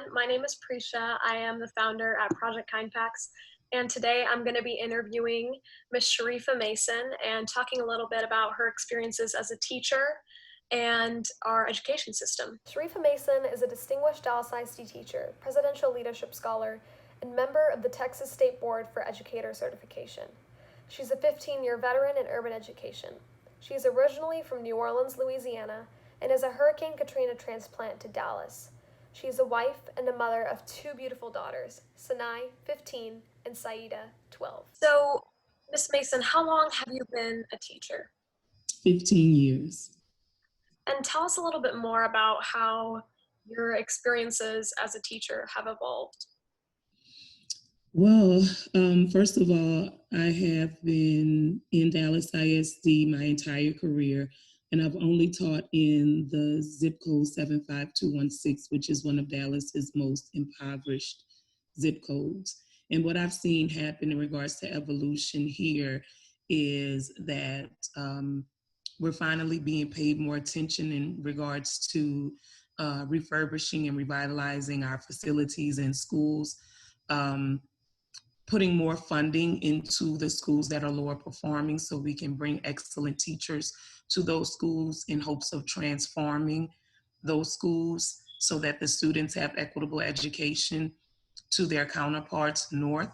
everyone. My name is Prisha. I am the founder at Project KindPacks, and today I'm going to be interviewing Miss Shareefah Mason and talking a little bit about her experiences as a teacher and our education system. Shareefah Mason is a distinguished Dallas ISD teacher, presidential leadership scholar, and member of the Texas State Board for Educator Certification. She's a 15-year veteran in urban education. She is originally from New Orleans, Louisiana, and is a Hurricane Katrina transplant to Dallas. She is a wife and a mother of two beautiful daughters, Sanai, 15, and Saida, 12. So, Miss Mason, how long have you been a teacher? 15 years. And tell us a little bit more about how your experiences as a teacher have evolved. Well, first of all, I have been in Dallas ISD my entire career, and I've only taught in the zip code 75216, which is one of Dallas's most impoverished zip codes. And what I've seen happen in regards to evolution here is that we're finally being paid more attention in regards to refurbishing and revitalizing our facilities and schools. Putting more funding into the schools that are lower performing so we can bring excellent teachers to those schools in hopes of transforming those schools so that the students have equitable education to their counterparts north.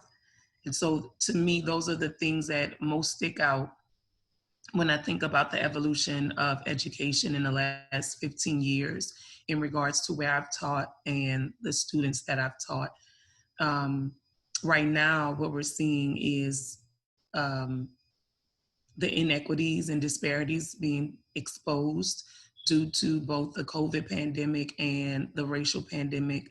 And so to me, those are the things that most stick out when I think about the evolution of education in the last 15 years in regards to where I've taught and the students that I've taught. Right now, what we're seeing is the inequities and disparities being exposed due to both the COVID pandemic and the racial pandemic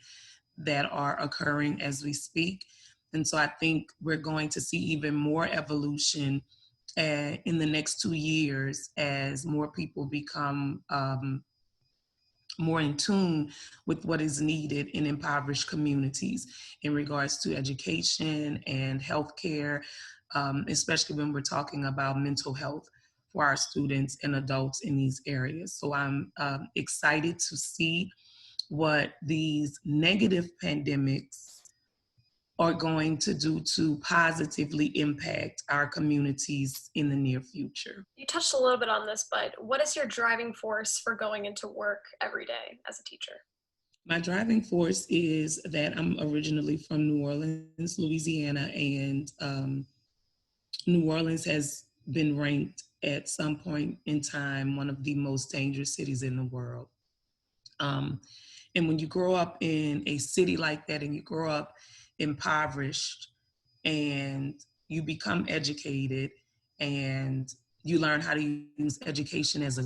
that are occurring as we speak. And so I think we're going to see even more evolution in the next 2 years as more people become more in tune with what is needed in impoverished communities in regards to education and healthcare, especially when we're talking about mental health for our students and adults in these areas. So I'm excited to see what these negative pandemics are going to do to positively impact our communities in the near future. You touched a little bit on this, but what is your driving force for going into work every day as a teacher? My driving force is that I'm originally from New Orleans, Louisiana, and New Orleans has been ranked at some point in time one of the most dangerous cities in the world. And when you grow up in a city like that and you grow up impoverished and you become educated and you learn how to use education as a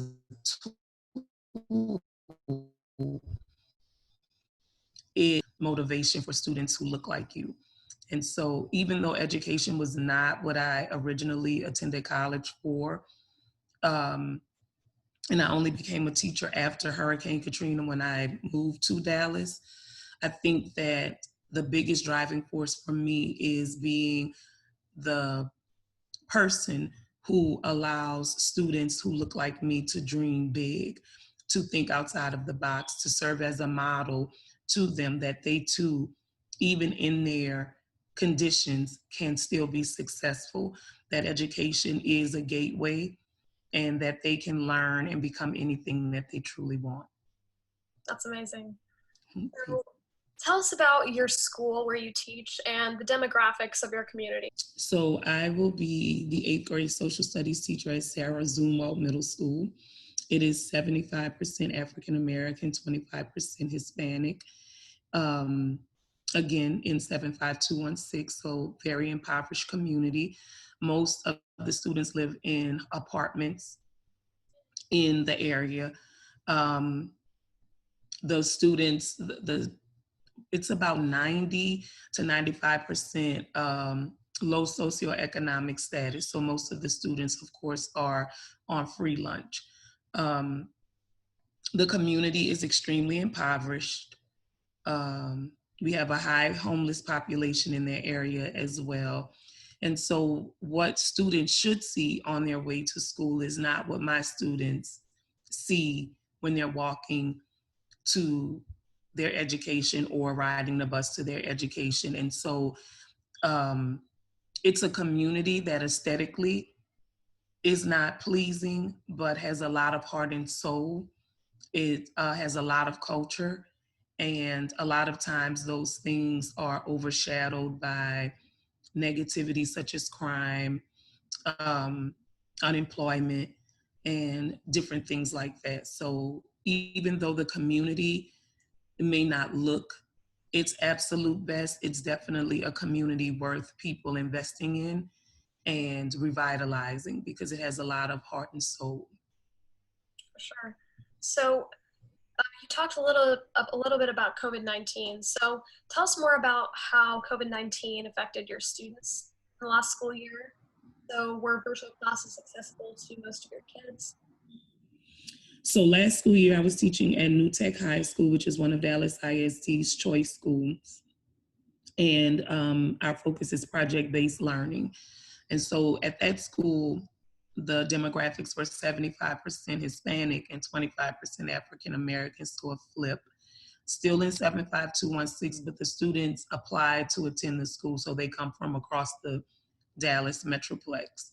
tool, is motivation for students who look like you. And so even though education was not what I originally attended college for, and I only became a teacher after Hurricane Katrina when I moved to Dallas, I think that the biggest driving force for me is being the person who allows students who look like me to dream big, to think outside of the box, to serve as a model to them that they too, even in their conditions, can still be successful, that education is a gateway and that they can learn and become anything that they truly want. That's amazing. Okay. So, tell us about your school where you teach and the demographics of your community. So I will be the 8th grade social studies teacher at Sarah Zumwalt Middle School. It is 75% African American, 25% Hispanic. Again, in 75216, so very impoverished community. Most of the students live in apartments in the area. The students, it's about 90 to 95% low socioeconomic status. So most of the students, of course, are on free lunch. The community is extremely impoverished. We have a high homeless population in their area as well. And so what students should see on their way to school is not what my students see when they're walking to their education or riding the bus to their education. And so um, it's a community that aesthetically is not pleasing, but has a lot of heart and soul. It has a lot of culture. And a lot of times those things are overshadowed by negativity such as crime, um, unemployment, and different things like that. So even though the community may not look its absolute best, it's definitely a community worth people investing in and revitalizing because it has a lot of heart and soul. For sure. So you talked a little bit about COVID-19. So tell us more about how COVID-19 affected your students in the last school year. So were virtual classes accessible to most of your kids? So last school year, I was teaching at New Tech High School, which is one of Dallas ISD's choice schools. And our focus is project-based learning. And so at that school, the demographics were 75% Hispanic and 25% African American, so a flip. Still in 75216, but the students applied to attend the school, so they come from across the Dallas Metroplex.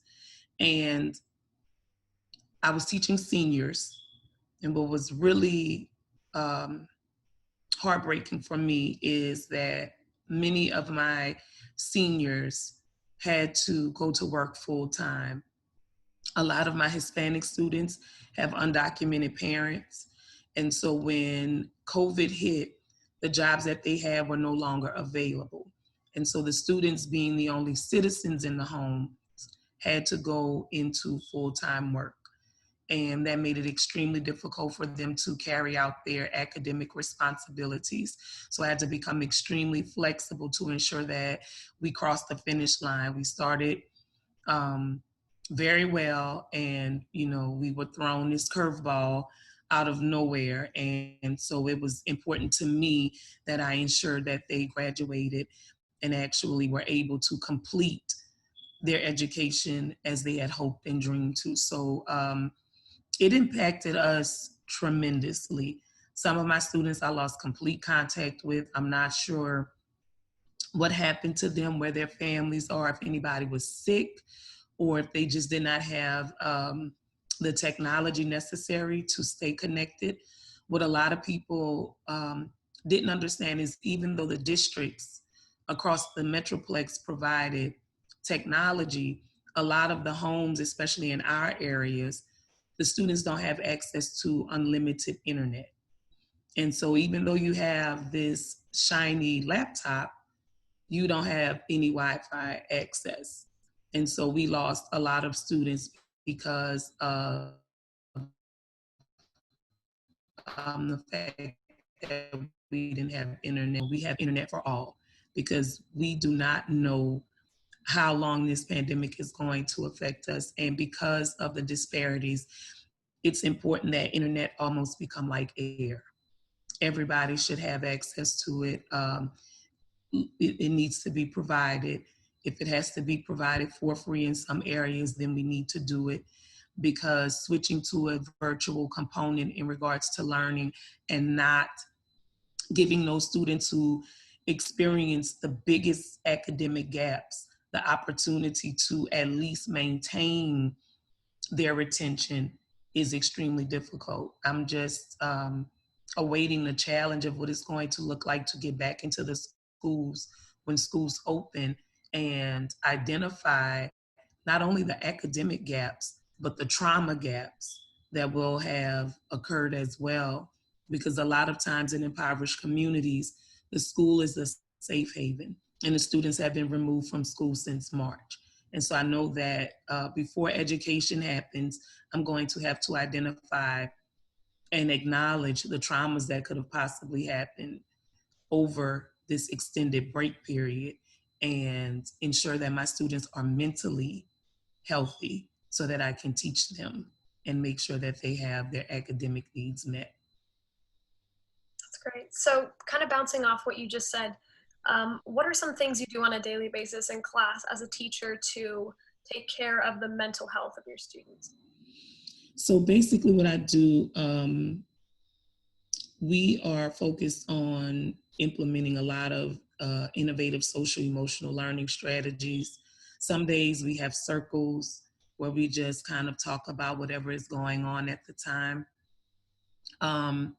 And I was teaching seniors, and what was really um, heartbreaking for me is that many of my seniors had to go to work full time. A lot of my Hispanic students have undocumented parents. And so when COVID hit, the jobs that they had were no longer available. And so the students, being the only citizens in the home, had to go into full time work. And that made it extremely difficult for them to carry out their academic responsibilities. So I had to become extremely flexible to ensure that we crossed the finish line. We started um, very well, and we were thrown this curveball out of nowhere. And so it was important to me that I ensured that they graduated and actually were able to complete their education as they had hoped and dreamed to. So it impacted us tremendously. Some of my students I lost complete contact with. I'm not sure what happened to them, where their families are, if anybody was sick, or if they just did not have the technology necessary to stay connected. What a lot of people didn't understand is even though the districts across the Metroplex provided technology, a lot of the homes, especially in our areas, the students don't have access to unlimited internet. And so even though you have this shiny laptop, you don't have any Wi-Fi access. And so we lost a lot of students because of the fact that we didn't have internet. We have internet for all because we do not know how long this pandemic is going to affect us. And because of the disparities, it's important that internet almost become like air. Everybody should have access to it. It needs to be provided. If it has to be provided for free in some areas, then we need to do it, because switching to a virtual component in regards to learning and not giving those students who experience the biggest academic gaps the opportunity to at least maintain their retention is extremely difficult. I'm just awaiting the challenge of what it's going to look like to get back into the schools when schools open and identify not only the academic gaps, but the trauma gaps that will have occurred as well. Because a lot of times in impoverished communities, the school is a safe haven, and the students have been removed from school since March. And so I know that before education happens, I'm going to have to identify and acknowledge the traumas that could have possibly happened over this extended break period and ensure that my students are mentally healthy so that I can teach them and make sure that they have their academic needs met. That's great. So kind of bouncing off what you just said, what are some things you do on a daily basis in class as a teacher to take care of the mental health of your students? So basically what I do, we are focused on implementing a lot of innovative social emotional learning strategies. Some days we have circles where we just kind of talk about whatever is going on at the time. Um,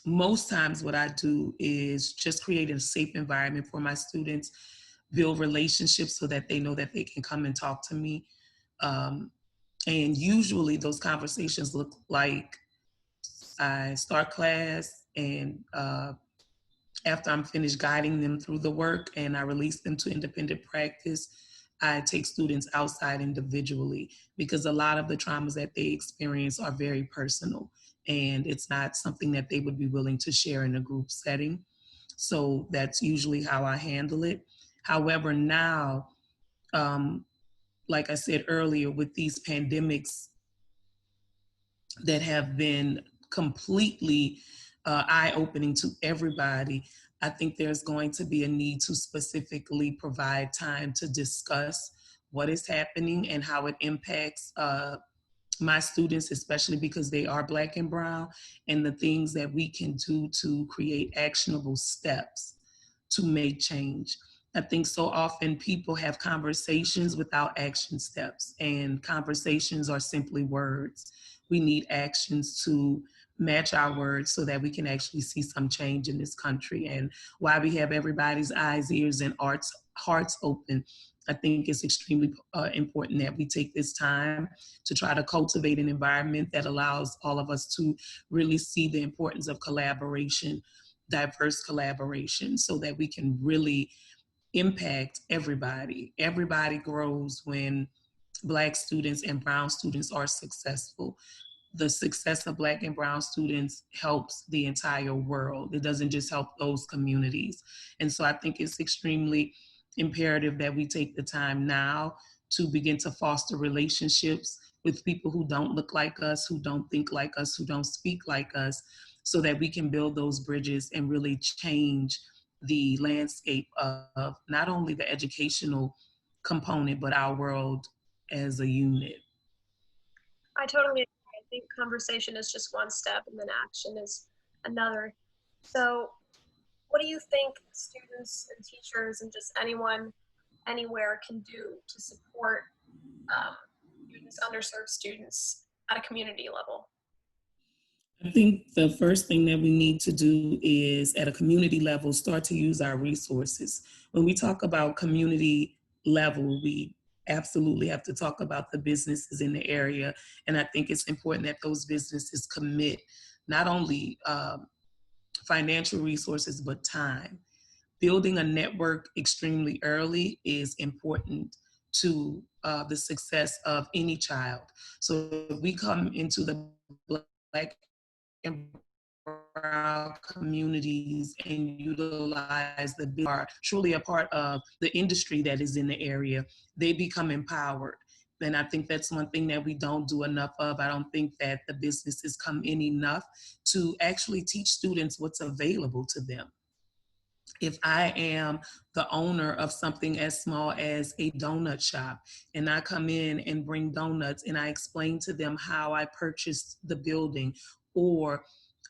Most times, what I do is just create a safe environment for my students, build relationships so that they know that they can come and talk to me. Um, and usually, those conversations look like I start class, and after I'm finished guiding them through the work and I release them to independent practice, I take students outside individually because a lot of the traumas that they experience are very personal and it's not something that they would be willing to share in a group setting. So that's usually how I handle it. However, now, um, like I said earlier, with these pandemics that have been completely eye opening to everybody, I think there's going to be a need to specifically provide time to discuss what is happening and how it impacts my students, especially because they are Black and Brown, and the things that we can do to create actionable steps to make change. I think so often people have conversations without action steps, and conversations are simply words. We need actions to match our words so that we can actually see some change in this country. And while we have everybody's eyes, ears, and hearts open, I think it's extremely important that we take this time to try to cultivate an environment that allows all of us to really see the importance of collaboration, diverse collaboration, so that we can really impact everybody. Everybody grows when Black students and Brown students are successful. The success of Black and Brown students helps the entire world. It doesn't just help those communities. And so I think it's extremely imperative that we take the time now to begin to foster relationships with people who don't look like us, who don't think like us, who don't speak like us, so that we can build those bridges and really change the landscape of not only the educational component, but our world as a unit. I totally agree. I think conversation is just one step and then action is another. So, what do you think students and teachers and just anyone anywhere can do to support um, students, underserved students at a community level? I think the first thing that we need to do is at a community level start to use our resources. When we talk about community level, we absolutely have to talk about the businesses in the area. And I think it's important that those businesses commit not only financial resources, but time. Building a network extremely early is important to the success of any child. So if we come into the Black and Brown communities and utilize the are truly a part of the industry that is in the area, they become empowered. And I think that's one thing that we don't do enough of. I don't think that the businesses come in enough to actually teach students what's available to them. If I am the owner of something as small as a donut shop and I come in and bring donuts and I explain to them how I purchased the building or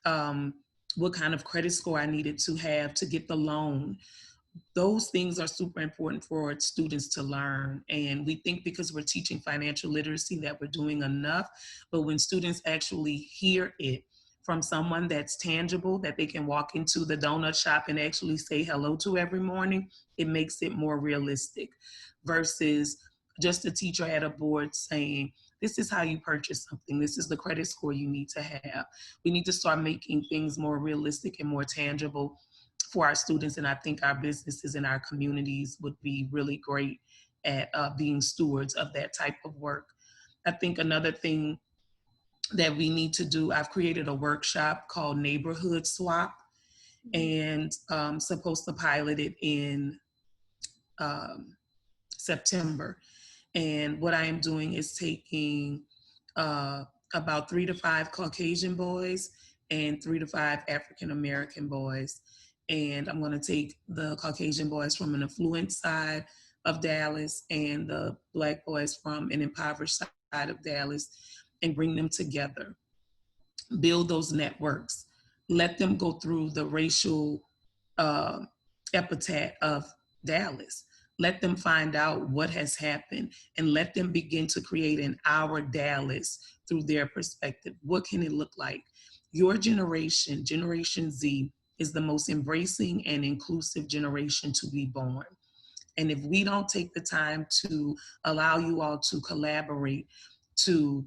um, what kind of credit score I needed to have to get the loan, those things are super important for students to learn. And we think because we're teaching financial literacy that we're doing enough, but when students actually hear it from someone that's tangible, that they can walk into the donut shop and actually say hello to every morning, it makes it more realistic versus just a teacher at a board saying, this is how you purchase something. This is the credit score you need to have. We need to start making things more realistic and more tangible for our students. And I think our businesses and our communities would be really great at being stewards of that type of work. I think another thing that we need to do, I've created a workshop called Neighborhood Swap Mm-hmm. and supposed to pilot it in um, September. And what I am doing is taking uh, about 3 to 5 Caucasian boys and 3 to 5 African American boys. And I'm going to take the Caucasian boys from an affluent side of Dallas and the Black boys from an impoverished side of Dallas and bring them together, build those networks, let them go through the racial uh, epithet of Dallas. Let them find out what has happened and let them begin to create an our Dallas through their perspective. What can it look like? Your generation, Generation Z, is the most embracing and inclusive generation to be born. And if we don't take the time to allow you all to collaborate, to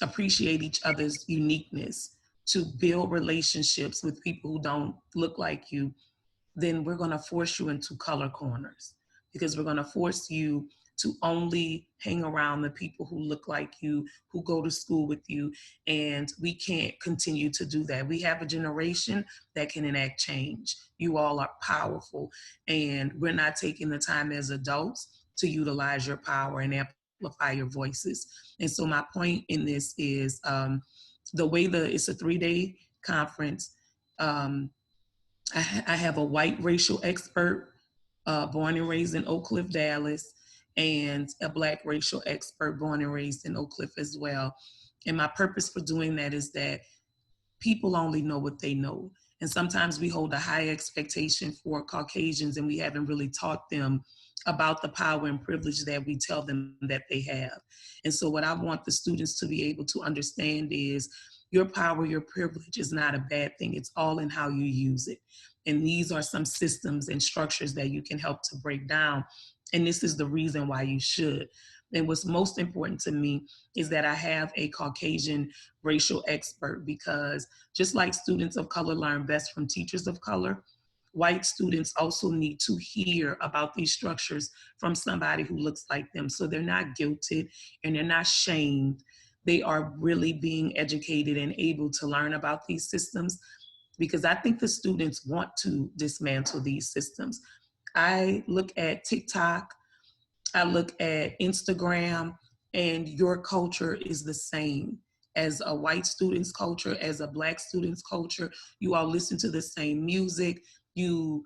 appreciate each other's uniqueness, to build relationships with people who don't look like you, then we're going to force you into color corners, because we're going to force you to only hang around the people who look like you, who go to school with you. And we can't continue to do that. We have a generation that can enact change. You all are powerful, and we're not taking the time as adults to utilize your power and amplify your voices. And so my point in this is the way it's a 3-day conference. I have a white racial expert, born and raised in Oak Cliff, Dallas, and a black racial expert, born and raised in Oak Cliff as well. And my purpose for doing that is that people only know what they know. And sometimes we hold a high expectation for Caucasians, and we haven't really taught them about the power and privilege that we tell them that they have. And so what I want the students to be able to understand is your power, your privilege is not a bad thing. It's all in how you use it. And these are some systems and structures that you can help to break down. And this is the reason why you should. And what's most important to me is that I have a Caucasian racial expert, because just like students of color learn best from teachers of color, white students also need to hear about these structures from somebody who looks like them. So they're not guilted and they're not shamed. They are really being educated and able to learn about these systems, because I think the students want to dismantle these systems. I look at TikTok, I look at Instagram, and your culture is the same as a white student's culture, as a black student's culture. You all listen to the same music, you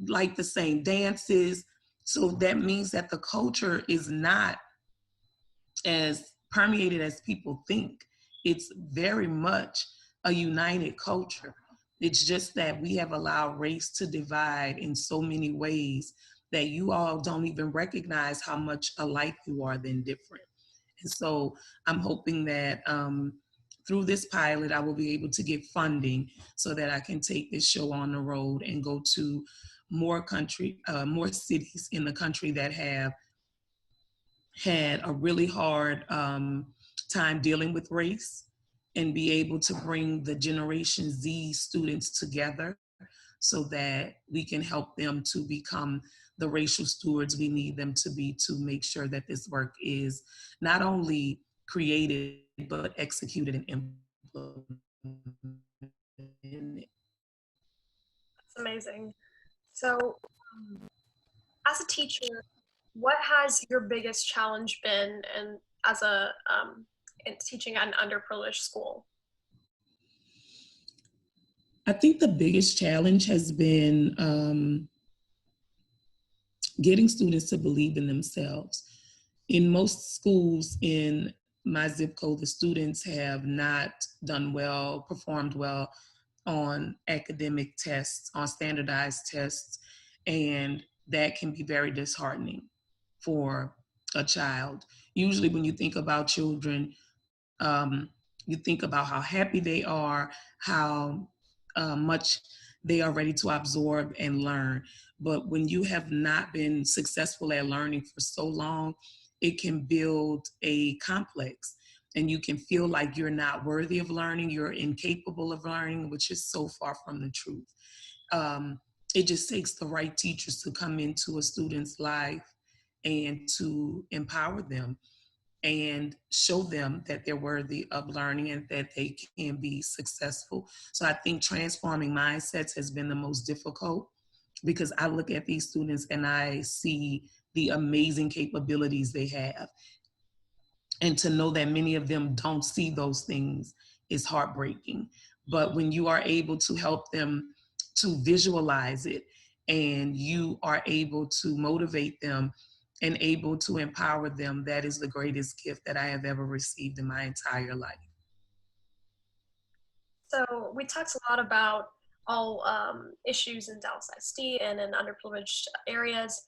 like the same dances. So that means that the culture is not as permeated as people think. It's very much a united culture. It's just that we have allowed race to divide in so many ways that you all don't even recognize how much alike you are than different. And so I'm hoping that through this pilot, I will be able to get funding so that I can take this show on the road and go to more cities in the country that have had a really hard time dealing with race, and be able to bring the Generation Z students together so that we can help them to become the racial stewards we need them to be, to make sure that this work is not only created, but executed and implemented. That's amazing. So, as a teacher, what has your biggest challenge been, and as a in teaching at an underprivileged school? I think the biggest challenge has been getting students to believe in themselves. In most schools in my zip code, the students have not done well, performed well on academic tests, on standardized tests, and that can be very disheartening for a child. Usually, when you think about children, you think about how happy they are, how much they are ready to absorb and learn. But when you have not been successful at learning for so long, it can build a complex, and you can feel like you're not worthy of learning, you're incapable of learning, which is so far from the truth. It just takes the right teachers to come into a student's life and to empower them and show them that they're worthy of learning and that they can be successful. So I think transforming mindsets has been the most difficult, because I look at these students and I see the amazing capabilities they have. And to know that many of them don't see those things is heartbreaking. But when you are able to help them to visualize it, and you are able to motivate them and able to empower them, that is the greatest gift that I have ever received in my entire life. So we talked a lot about all issues in Dallas ISD and in underprivileged areas.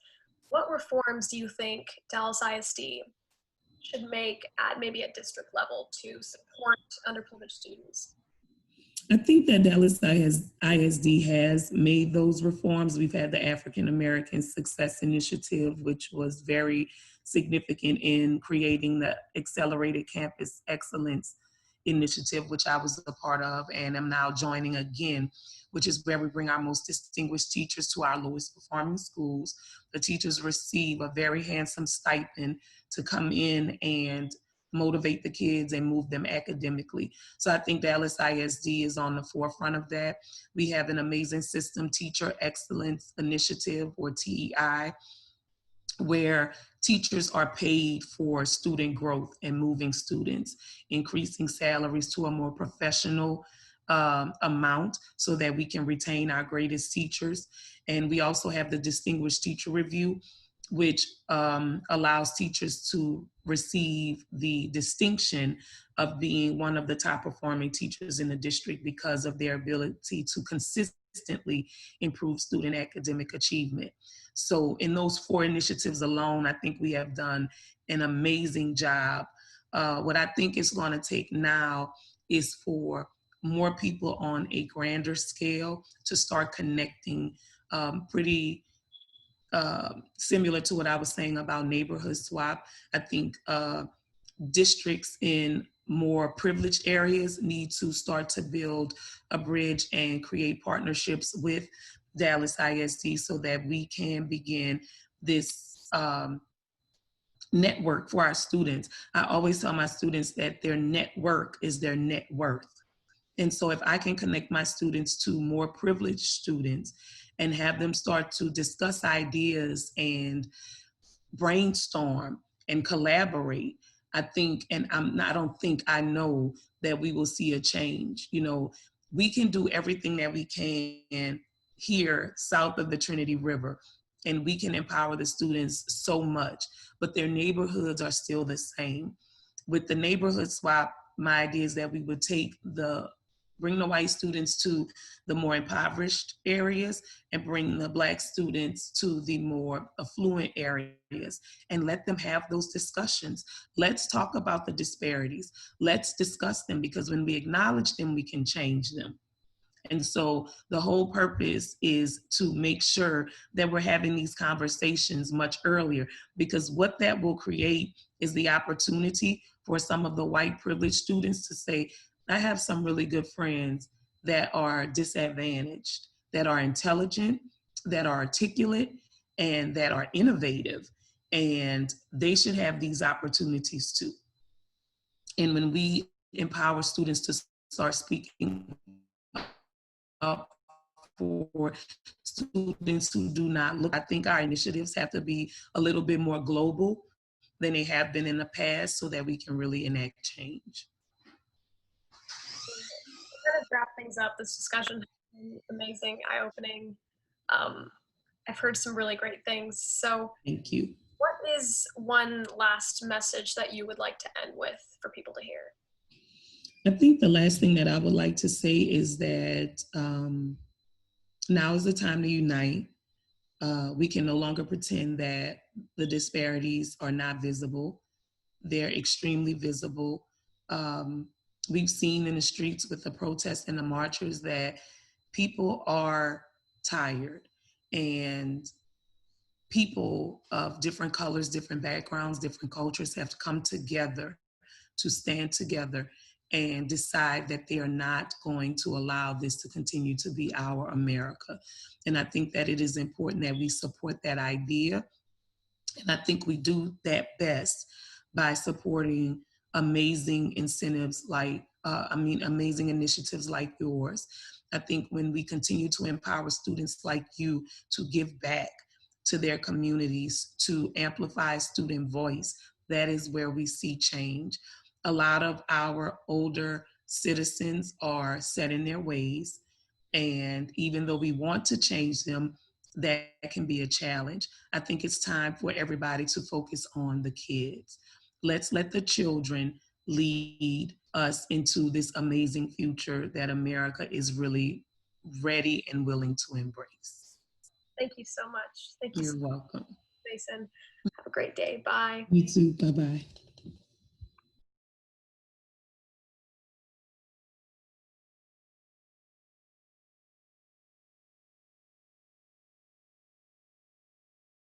What reforms do you think Dallas ISD should make at maybe a district level to support underprivileged students? I think that Dallas ISD has made those reforms. We've had the African American Success Initiative, which was very significant in creating the Accelerated Campus Excellence Initiative, which I was a part of and am now joining again, which is where we bring our most distinguished teachers to our lowest performing schools. The teachers receive a very handsome stipend to come in and motivate the kids and move them academically. So I think Dallas ISD is on the forefront of that. We have an amazing system, Teacher Excellence Initiative, or TEI, where teachers are paid for student growth and moving students, increasing salaries to a more professional amount so that we can retain our greatest teachers. And we also have the Distinguished Teacher Review, which allows teachers to receive the distinction of being one of the top performing teachers in the district because of their ability to consistently improve student academic achievement. So in those four initiatives alone, I think we have done an amazing job. What I think it's going to take now is for more people on a grander scale to start connecting pretty similar to what I was saying about neighborhood swap. I think districts in more privileged areas need to start to build a bridge and create partnerships with Dallas ISD so that we can begin this network for our students. I always tell my students that their network is their net worth. And so if I can connect my students to more privileged students and have them start to discuss ideas and brainstorm and collaborate, I think, and I don't think, I know that we will see a change. You know, we can do everything that we can here south of the Trinity River, and we can empower the students so much, but their neighborhoods are still the same. With the neighborhood swap, my idea is that we would bring the white students to the more impoverished areas and bring the Black students to the more affluent areas and let them have those discussions. Let's talk about the disparities. Let's discuss them, because when we acknowledge them, we can change them. And so the whole purpose is to make sure that we're having these conversations much earlier, because what that will create is the opportunity for some of the white privileged students to say, I have some really good friends that are disadvantaged, that are intelligent, that are articulate, and that are innovative. And they should have these opportunities too. And when we empower students to start speaking up for students who do not look, I think our initiatives have to be a little bit more global than they have been in the past so that we can really enact change. Kind of wrap things up, this discussion has been amazing, eye-opening. Um, I've heard some really great things. So Thank you. what is one last message that you would like to end with for people to hear? I think the last thing that I would like to say is that now is the time to unite. We can no longer pretend that the disparities are not visible. They're extremely visible. We've seen in the streets with the protests and the marchers that people are tired, and people of different colors, different backgrounds, different cultures have to come together to stand together and decide that they are not going to allow this to continue to be our America. And I think that it is important that we support that idea. And I think we do that best by supporting amazing incentives amazing initiatives like yours. I think when we continue to empower students like you to give back to their communities, to amplify student voice, that is where we see change. A lot of our older citizens are set in their ways, and even though we want to change them, that can be a challenge. I think it's time for everybody to focus on the kids. Let's let the children lead us into this amazing future that America is really ready and willing to embrace. Thank you so much. Thank you so You're welcome. much, Mason. Have a great day. Bye. You too. Bye bye.